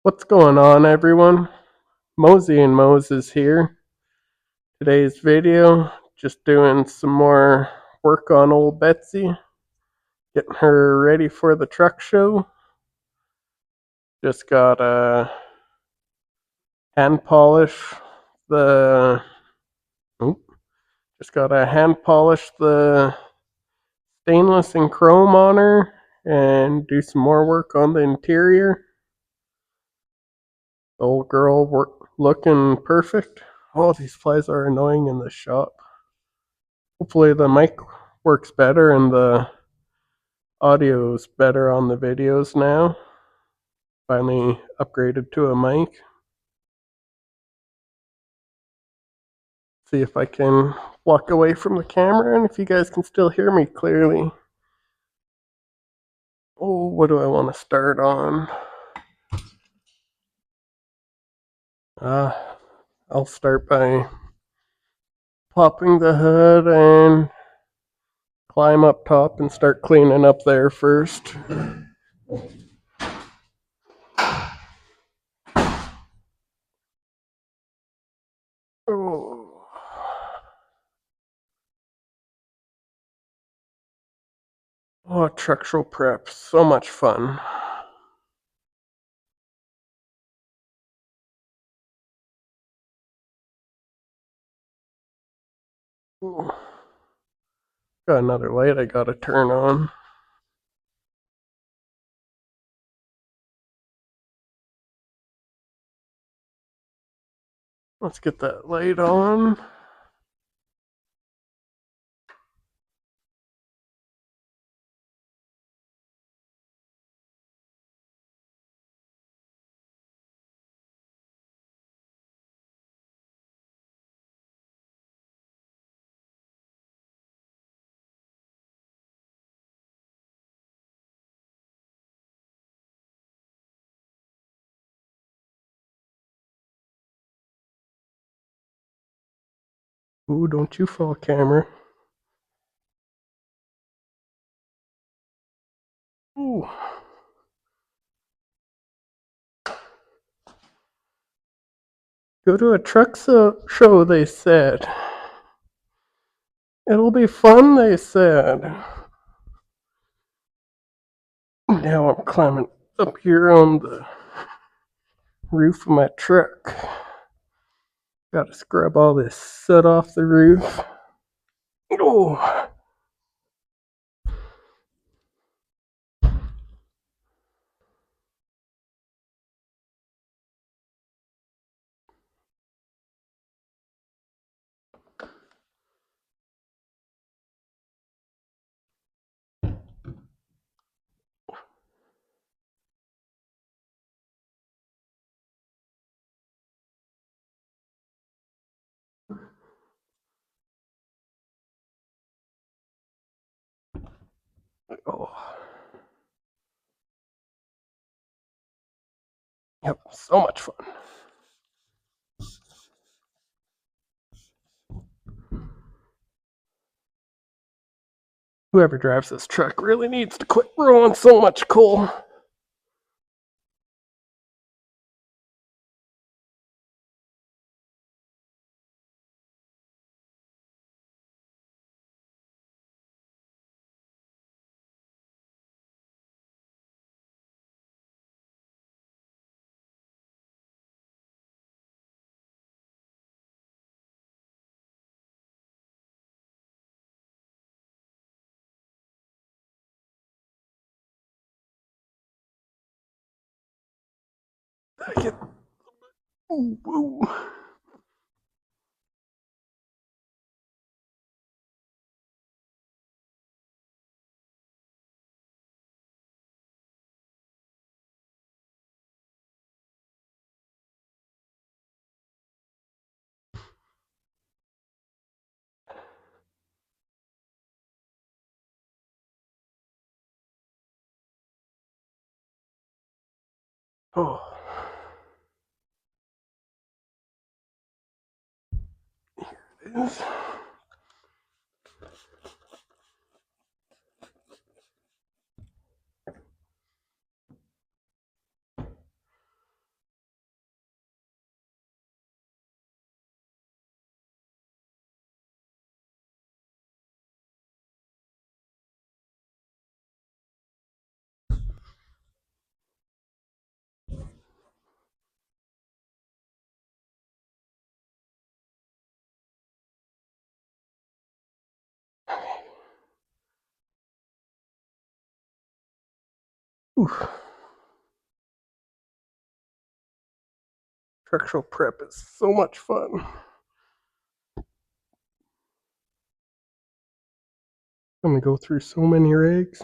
What's going on, everyone? Mosey and Moses here. Today's video, just doing some more work on old Betsy, getting her ready for the truck show. Just got to hand polish the. Oop, just got to hand polish the stainless and chrome on her and do some more work on the interior. The old girl looking perfect. Oh, these flies are annoying in the shop. Hopefully the mic works better and the audio's better on the videos now. Finally upgraded to a mic. See if I can walk away from the camera and if you guys can still hear me clearly. Oh, what do I want to start on? I'll start by popping the hood and climb up top and start cleaning up there first. Oh. Oh, truck show prep, so much fun. Ooh. Got another light I gotta turn on. Let's get that light on. Ooh, don't you fall, camera. Ooh. Go to a truck show, they said. It'll be fun, they said. Now I'm climbing up here on the roof of my truck. Gotta scrub all this soot off the roof. Oh. Oh. Yep, so much fun. Whoever drives this truck really needs to quit rolling so much coal. I get. Ooh, ooh. Oh. Here it is. Oof. Structural prep is so much fun. I'm gonna go through so many rigs.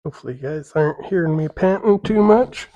Hopefully you guys aren't hearing me panting too much.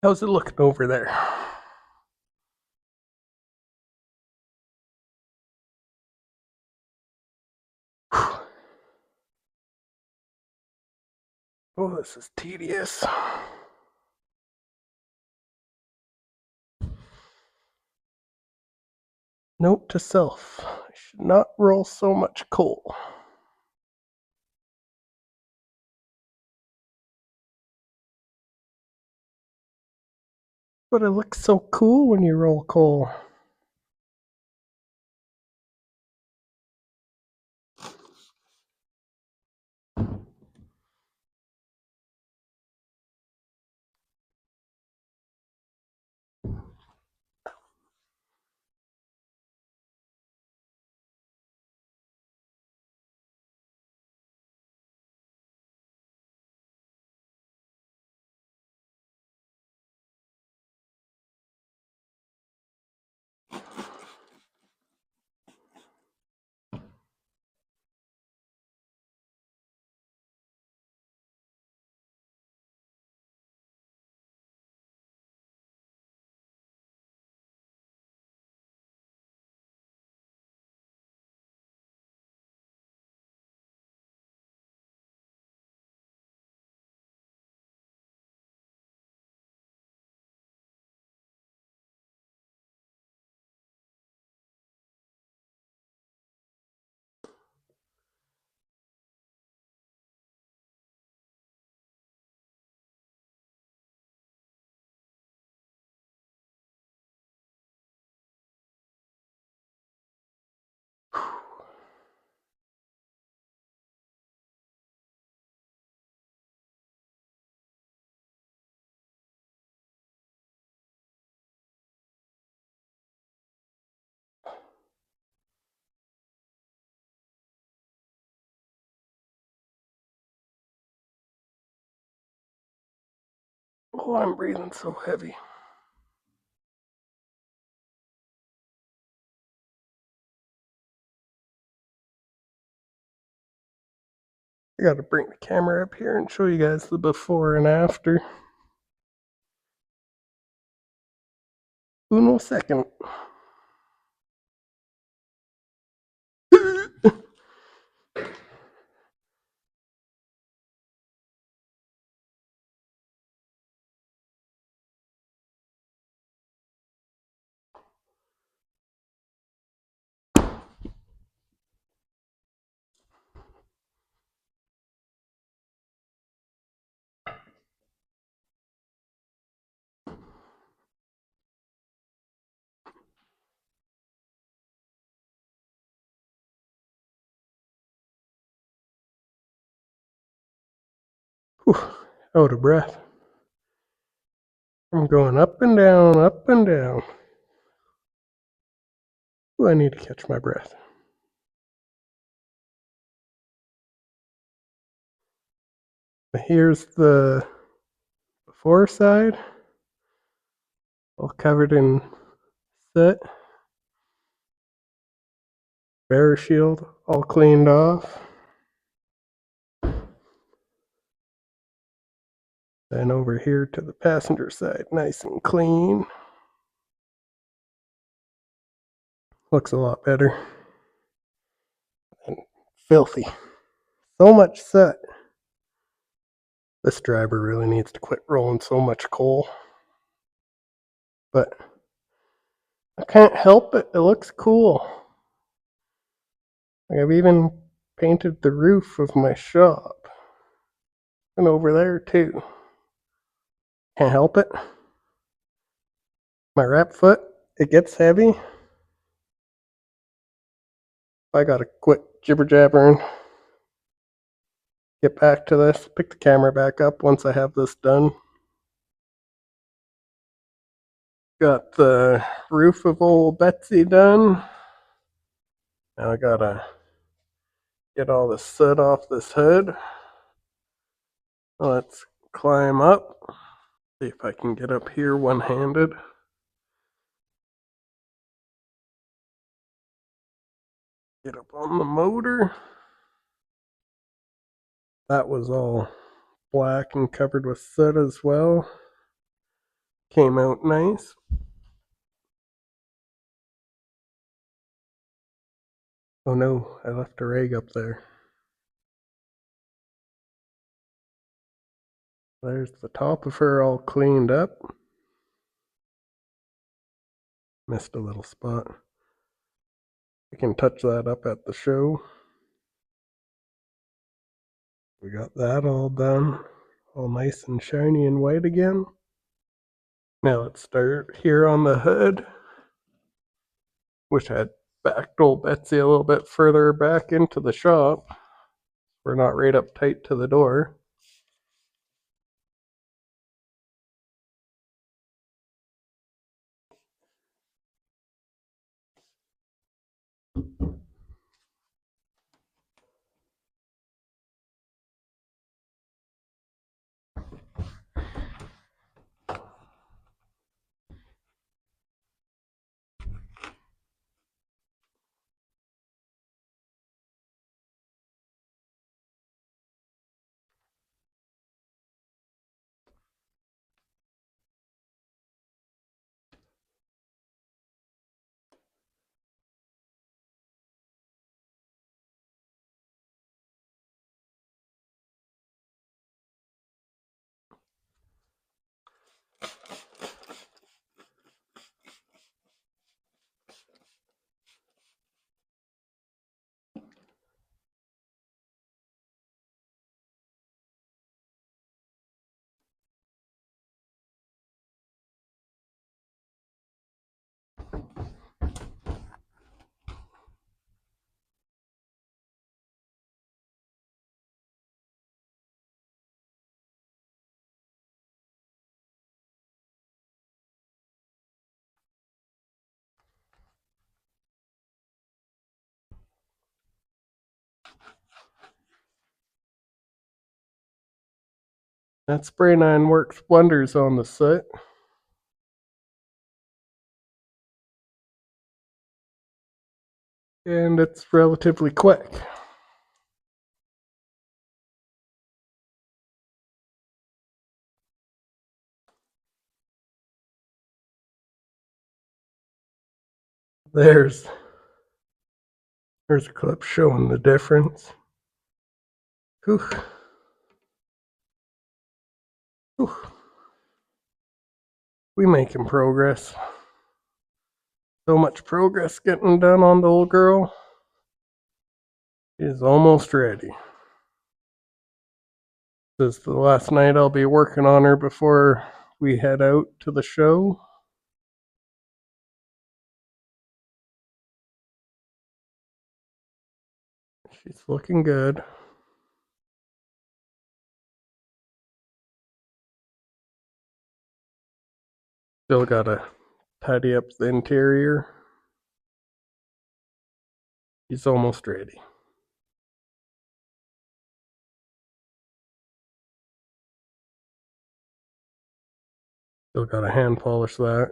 How's it looking over there? Oh, this is tedious. Note to self, I should not roll so much coal. But it looks so cool when you roll coal. Oh, I'm breathing so heavy. I gotta bring the camera up here and show you guys the before and after. Uno second. Whew, out of breath. I'm going up and down, up and down. Ooh, I need to catch my breath. Here's the before side, all covered in soot. Bear shield all cleaned off. Then over here to the passenger side, nice and clean. Looks a lot better. And filthy. So much soot. This driver really needs to quit rolling so much coal. But I can't help it. It looks cool. Like I've even painted the roof of my shop. And over there too. Can't help it. My wrap foot, it gets heavy. I gotta quit jibber jabbering. Get back to this. Pick the camera back up once I have this done. Got the roof of old Betsy done. Now I gotta get all the soot off this hood. Let's climb up. See if I can get up here one-handed. Get up on the motor. That was all black and covered with soot as well. Came out nice. Oh no, I left a rag up there. There's the top of her all cleaned up. Missed a little spot. We can touch that up at the show. We got that all done. All nice and shiny and white again. Now let's start here on the hood. Wish I had backed old Betsy a little bit further back into the shop. We're not right up tight to the door. That spray nine works wonders on the soot. And it's relatively quick. There's a clip showing the difference. Whew. Whew. We making progress. So much progress getting done on the old girl. She's almost ready. This is the last night I'll be working on her before we head out to the show. She's looking good. Still gotta tidy up the interior. She's almost ready. Still gotta hand polish that.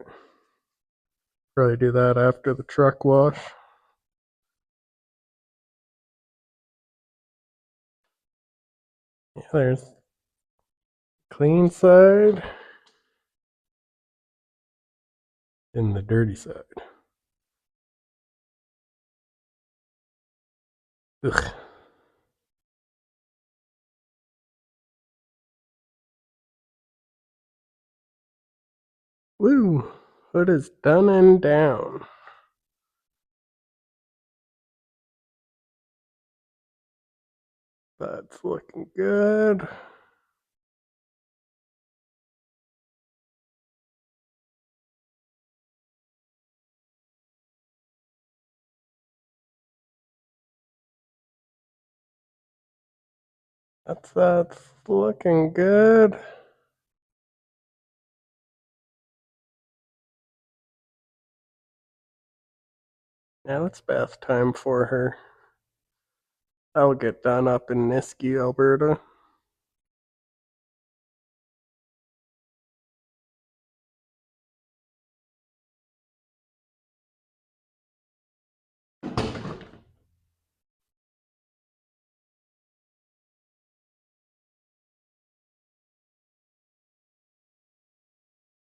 Probably do that after the truck wash. Yeah, there's clean side and the dirty side. Ugh. Woo! Hood is done and down. That's looking good. That's looking good. Now it's bath time for her. I'll get done up in Nisku, Alberta.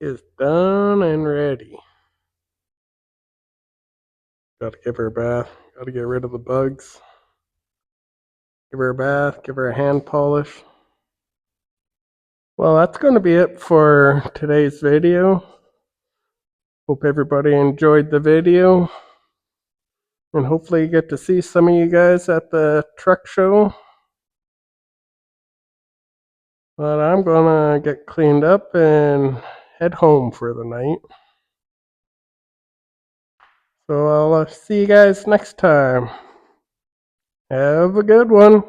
Is done and ready. Gotta give her a bath. Gotta get rid of the bugs. Give her a bath. Give her a hand polish. Well, that's going to be it for today's video. Hope everybody enjoyed the video. And hopefully you get to see some of you guys at the truck show. But I'm going to get cleaned up and head home for the night. So I'll see you guys next time. Have a good one.